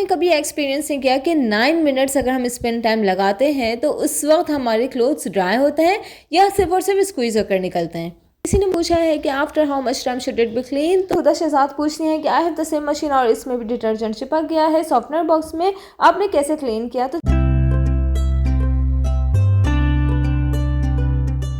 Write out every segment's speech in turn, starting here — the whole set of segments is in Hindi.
हमने कभी एक्सपीरियंस नहीं किया कि 9 मिनट्स अगर हम स्पिन टाइम लगाते हैं तो उस वक्त हमारे क्लोथ्स ड्राई होते हैं या सिर्फ और सिर्फ स्क्वीज होकर निकलते हैं। किसी ने पूछा है कि after how much time should it be clean, तो खुदा शहजाद पूछनी है कि I have the same machine और इसमें भी डिटर्जेंट चिपक गया है सॉफ्टनर बॉक्स में, आपने कैसे क्लीन किया। तो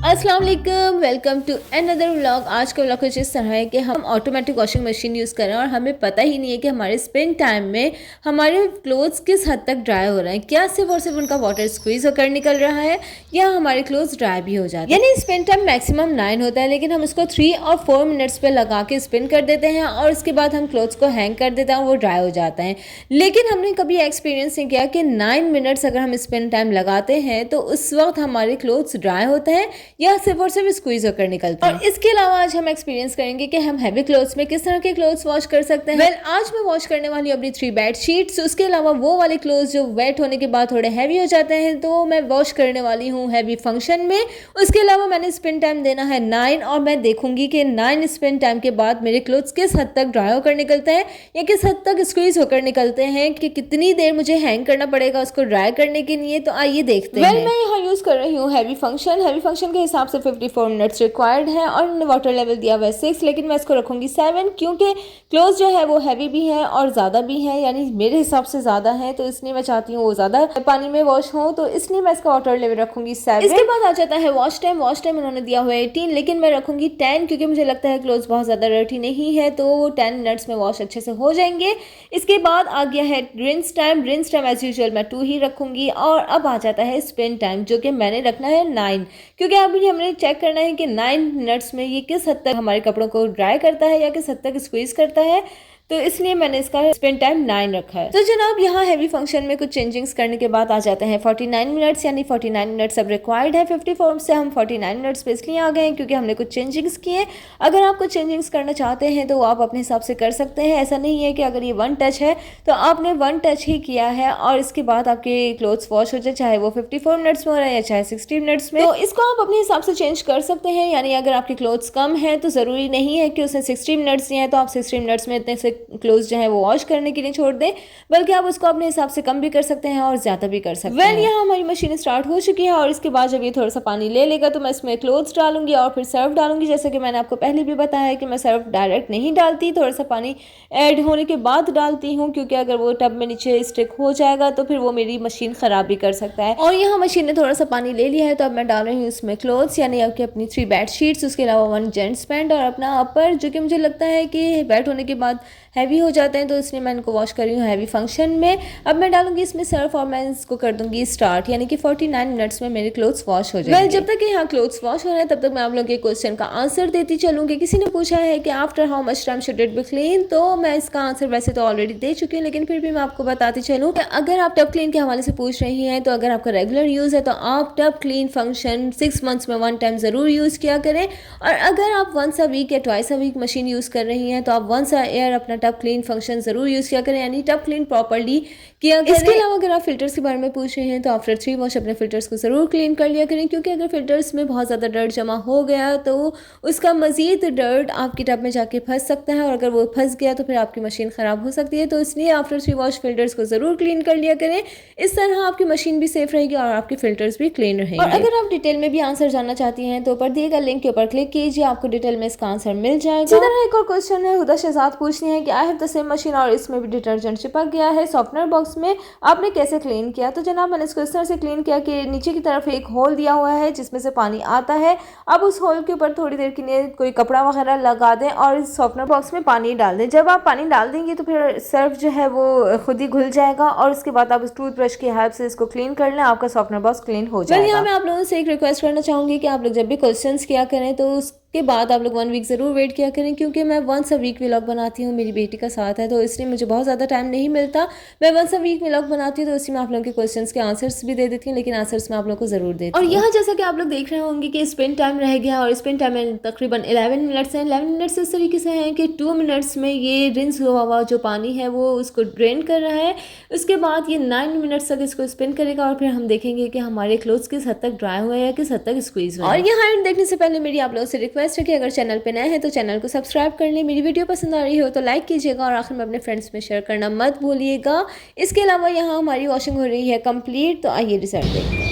अस्सलाम वालेकुम, वेलकम टू अनदर व्लॉग। आज का व्लॉग कुछ इस तरह है कि हम ऑटोमेटिक वॉशिंग मशीन यूज़ कर रहे हैं और हमें पता ही नहीं है कि हमारे स्पिन टाइम में हमारे क्लोथ्स किस हद तक ड्राई हो रहे हैं। क्या सिर्फ और सिर्फ उनका वाटर स्क्वीज होकर निकल रहा है या हमारे क्लोथ्स ड्राई भी हो जाते हैं। यानी स्पिन टाइम मैक्सिमम 9 होता है, लेकिन हम उसको 3 और 4 मिनट्स पे लगा के स्पिन कर देते हैं और उसके बाद हम क्लोथ्स को हैंग कर देते हैं और वो ड्राई हो जाता है। लेकिन हमने कभी एक्सपीरियंस नहीं किया कि 9 मिनट्स अगर हम स्पिन टाइम लगाते हैं तो उस वक्त हमारे क्लोथ्स ड्राई होते हैं या सिर्फ और सिर्फ स्क्वीज होकर निकलते हैं। और इसके अलावा आज हम एक्सपीरियंस करेंगे कि हम हैवी क्लोथ्स में किस तरह के क्लोथ्स वॉश कर सकते हैं। आज मैं वॉश करने वाली हूं अपनी 3 बेड शीट्स। उसके अलावा वो वाले क्लोथ्स जो वेट होने के बाद थोड़े हैवी हो जाते हैं तो मैं वॉश करने वाली हूँ हैवी फंक्शन में। उसके अलावा मैंने स्पिन टाइम देना है 9 और मैं देखूंगी कि 9 स्पिन टाइम के बाद मेरे क्लोथ्स किस हद तक ड्राई होकर निकलते हैं या किस हद तक स्क्वीज होकर निकलते हैं, कि कितनी देर मुझे हैंग करना पड़ेगा उसको ड्राई करने के लिए। तो आइए देखते हैं। मैं यहाँ यूज कर रही हूँ हैवी फंक्शन के हिसाब से 54 मिनट्स रिक्वायर्ड है और वाटर लेवल दिया हुआ है 6, लेकिन मैं इसको रखूंगी 7 क्योंकि क्लोथ जो है वो हैवी भी है और ज़्यादा भी है, यानी मेरे हिसाब से ज़्यादा है, तो इसलिए मैं चाहती हूँ वो ज़्यादा पानी में वॉश हो, तो इसलिए मैं इसका वाटर लेवल रखूंगी 7। इसके बाद आ जाता है वॉश टाइम उन्होंने दिया हुआ है 18, लेकिन मैं रखूंगी 10 क्योंकि मुझे लगता है क्लोथ बहुत ज़्यादा डर्टी नहीं है, तो 10 मिनट्स में वॉश अच्छे से हो जाएंगे। इसके बाद आ गया है रिंस टाइम एज यूजुअल मैं 2 ही रखूंगी। और अब आ जाता है स्पिन टाइम जो कि मैंने रखना है 9, क्योंकि अभी हमने चेक करना है कि 9 मिनट्स में ये किस हद तक हमारे कपड़ों को ड्राई करता है या किस हद तक स्क्वीज करता है, तो इसलिए मैंने इसका स्पिन टाइम 9 रखा है। तो जनाब यहाँ हैवी फंक्शन में कुछ चेंजिंग्स करने के बाद आ जाते हैं 49 मिनट्स, यानी 49 मिनट्स अब रिक्वायर्ड है। 54 से हम 49 मिनट्स पे इसलिए आ गए हैं क्योंकि हमने कुछ चेंजिंग्स किए। अगर आप कुछ चेंजिंग्स करना चाहते हैं तो आप अपने हिसाब से कर सकते हैं। ऐसा नहीं है कि अगर ये 1 टच है तो आपने 1 टच ही किया है और इसके बाद आपके क्लोथ्स वॉश हो जाए, चाहे वो 54 मिनट्स में हो रहा है या चाहे 60 मिनट्स में। तो इसको आप अपने हिसाब से चेंज कर सकते हैं। यानी अगर आपके क्लोथ्स कम है तो ज़रूरी नहीं है कि उसने 60 मिनट्स दिए हैं तो आप 60 मिनट्स में इतने से क्लोथ्स जो है वो वॉश करने के लिए छोड़ दें, बल्कि आप उसको अपने हिसाब से कम भी कर सकते हैं और ज़्यादा भी कर सकते हैं। यहाँ हमारी मशीन स्टार्ट हो चुकी है और इसके बाद जब ये थोड़ा सा पानी ले लेगा तो मैं इसमें क्लोथ्स डालूंगी और फिर सर्फ डालूंगी। जैसे कि मैंने आपको पहले भी बताया है कि मैं सर्फ डायरेक्ट नहीं डालती, थोड़ा सा पानी ऐड होने के बाद डालती हूँ, क्योंकि अगर वो टब में नीचे स्टिक हो जाएगा तो फिर वो मेरी मशीन ख़राब भी कर सकता है। और यहाँ मशीन ने थोड़ा सा पानी ले लिया है तो अब मैं डाल रही हूँ इसमें क्लोथ्स, यानी आपकी अपनी 3 बेड शीट्स, उसके अलावा 1 जेंट्स पैंट और अपना अपर, जो कि मुझे लगता है कि वेट होने के बाद हैवी हो जाते हैं, तो इसलिए मैं इनको वॉश कर रही हूँ हैवी फंक्शन में। अब मैं डालूंगी इसमें सर्फ और मैं इसको कर दूंगी स्टार्ट, यानी कि 49 मिनट्स में मेरे क्लोथ्स वॉश हो जाएंगे। जब तक यहाँ क्लोथ्स वॉश हो रहे हैं तब तक मैं आप लोगों के क्वेश्चन का आंसर देती चलूंगी। किसी ने पूछा है कि after how much time should it be clean, तो मैं इसका आंसर वैसे तो ऑलरेडी दे चुकी हूँ, लेकिन फिर भी मैं आपको बताती चलूँ कि अगर आप टब क्लीन के हवाले से पूछ रही हैं तो अगर आपका रेगुलर यूज़ है तो आप टब क्लीन फंक्शन 6 मंथ्स में 1 टाइम ज़रूर यूज़ किया करें। और अगर आप 1 अ वीक या 2 अ वीक मशीन यूज़ कर रही हैं तो आप 1 अ ईयर अपना टब क्लीन फंक्शन ज़रूर यूज़ किया करें, यानी टब क्लीन प्रॉपर्ली किया करें। इसके अलावा अगर आप फिल्टर्स के बारे में पूछ रहे हैं तो आफ्टर 3 वॉश अपने फिल्टर्स को ज़रूर क्लीन कर लिया करें, क्योंकि अगर फिल्टर्स में बहुत ज़्यादा डर्ट जमा हो गया तो उसका मज़ीद डर्ट आपकी टब में जाके फंस सकता है और अगर वो फंस गया तो फिर आपकी मशीन ख़राब हो सकती है। तो इसलिए आफ्टर 3 वॉश फिल्टर्स को ज़रूर क्लीन कर लिया करें। इस तरह आपकी मशीन भी सेफ रहेगी और आपके फिल्टर्स भी क्लीन रहेंगे। और अगर आप डिटेल में भी आंसर जानना चाहती हैं तो ऊपर दिए गए लिंक के ऊपर क्लिक कीजिए, आपको डिटेल में इसका आंसर मिल जाएगा। इसी तरह एक और क्वेश्चन है, हुदा शहजाद पूछनी है कि I have the same machine और इसमें भी डिटर्जेंट चिपक गया है सॉफ्टनर बॉक्स में, आपने कैसे क्लीन किया। तो जनाब मैंने इसको इस तरह से क्लीन किया कि नीचे की तरफ एक होल दिया हुआ है जिसमें से पानी आता है। अब उस होल के ऊपर थोड़ी देर के लिए कोई कपड़ा वगैरह लगा दें और इस सॉफ्टनर बॉक्स में पानी डाल दें। जब आप पानी डाल देंगे तो फिर सर्फ जो है वो खुद ही घुल जाएगा और उसके बाद आप उस टूथब्रश की हेल्प से इसको क्लीन कर लें, आपका सॉफ्टनर बॉक्स क्लीन हो जाएगा। यहाँ मैं आप लोगों से एक रिक्वेस्ट करना चाहूँगी कि आप लोग जब भी क्वेश्चंस किया करें तो के बाद आप लोग 1 वीक ज़रूर वेट किया करें, क्योंकि मैं 1 अ वीक व्लॉग बनाती हूँ, मेरी बेटी का साथ है तो इसलिए मुझे बहुत ज़्यादा टाइम नहीं मिलता। मैं 1 अ वीक व्लॉग बनाती हूँ तो उसमें आप लोगों के क्वेश्चंस के आंसर्स भी दे देती हूँ, लेकिन आंसर्स मैं आप लोगों को ज़रूर देती हूँ। और यहाँ जैसा कि आप लोग देख रहे होंगे कि स्पिन टाइम रह गया और स्पिन टाइम में तकरीबन 11 मिनट्स हैं। 11 मिनट्स इस तरीके से हैं कि 2 मिनट्स में ये रिंस हुआ जो पानी है वो उसको ड्रेन कर रहा है। उसके बाद ये 9 मिनट्स तक इसको स्पिन करेगा और फिर हम देखेंगे कि हमारे क्लोथ्स किस हद तक ड्राई हुए हैं या किस हद तक स्क्वीज हुए। और यहाँ देखने से पहले मेरी आप लोगों से रिक्वेस्ट रिक्वेस्ट है कि अगर चैनल पे नए हैं तो चैनल को सब्सक्राइब कर लें। मेरी वीडियो पसंद आ रही हो तो लाइक कीजिएगा और आखिर में अपने फ्रेंड्स में शेयर करना मत भूलिएगा। इसके अलावा यहाँ हमारी वॉशिंग हो रही है कंप्लीट, तो आइए रिजल्ट देखते हैं।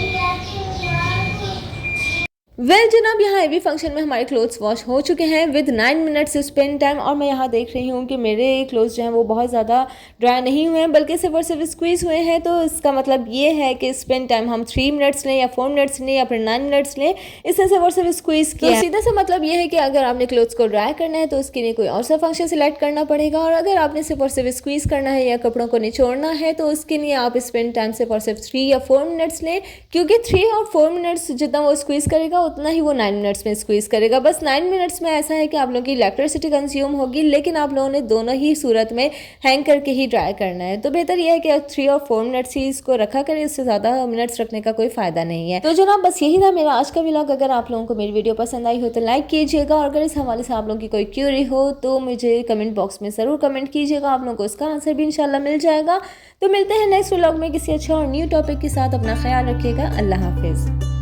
जनाब, यहाँ एवरी फंक्शन में हमारे क्लोथ्स वॉश हो चुके हैं विद 9 मिनट्स स्पेंड टाइम। और मैं यहाँ देख रही हूँ कि मेरे क्लोथ्स जो हैं वो बहुत ज़्यादा ड्राई नहीं हुए हैं, बल्कि सिर्फ और सिर्फ स्क्वीज़ हुए हैं। तो इसका मतलब ये है कि स्पेंड टाइम हम 3 मिनट्स लें या 4 मिनट्स लें या फिर 9 मिनट्स लें, इससे सिर्फ और सिर्फ स्क्वीज़ किया। तो सीधा सा मतलब ये है कि अगर आपने क्लोथ्स को ड्राई करना है तो उसके लिए कोई और सा फंक्शन सिलेक्ट करना पड़ेगा, और अगर आपने सिर्फ और सिर्फ स्क्वीज़ करना है या कपड़ों को निचोड़ना है तो उसके लिए आप स्पेंड टाइम सिर्फ और सिर्फ 3 या 4 मिनट्स लें, क्योंकि 3 और 4 मिनट्स जितना वो स्क्वीज़ करेगा उतना ही वो 9 मिनट्स में स्क्वीज़ करेगा। बस 9 मिनट्स में ऐसा है कि आप लोगों की इलेक्ट्रिसिटी कंज्यूम होगी, लेकिन आप लोगों ने दोनों ही सूरत में हैंग करके ही ड्राई करना है। तो बेहतर यह है कि 3 और 4 मिनट्स ही इसको रखा करें, इससे ज़्यादा मिनट्स रखने का कोई फ़ायदा नहीं है। तो जनाब, बस यही था मेरा आज का व्लॉग। अगर आप लोगों को मेरी वीडियो पसंद आई हो तो लाइक कीजिएगा, और अगर इस हवाले से आप लोगों की कोई क्यूरी हो तो मुझे कमेंट बॉक्स में ज़रूर कमेंट कीजिएगा, आप लोगों को उसका आंसर भी इंशाल्लाह मिल जाएगा। तो मिलते हैं नेक्स्ट व्लॉग में किसी अच्छा और न्यू टॉपिक के साथ। अपना ख्याल रखिएगा। अल्लाह हाफिज़।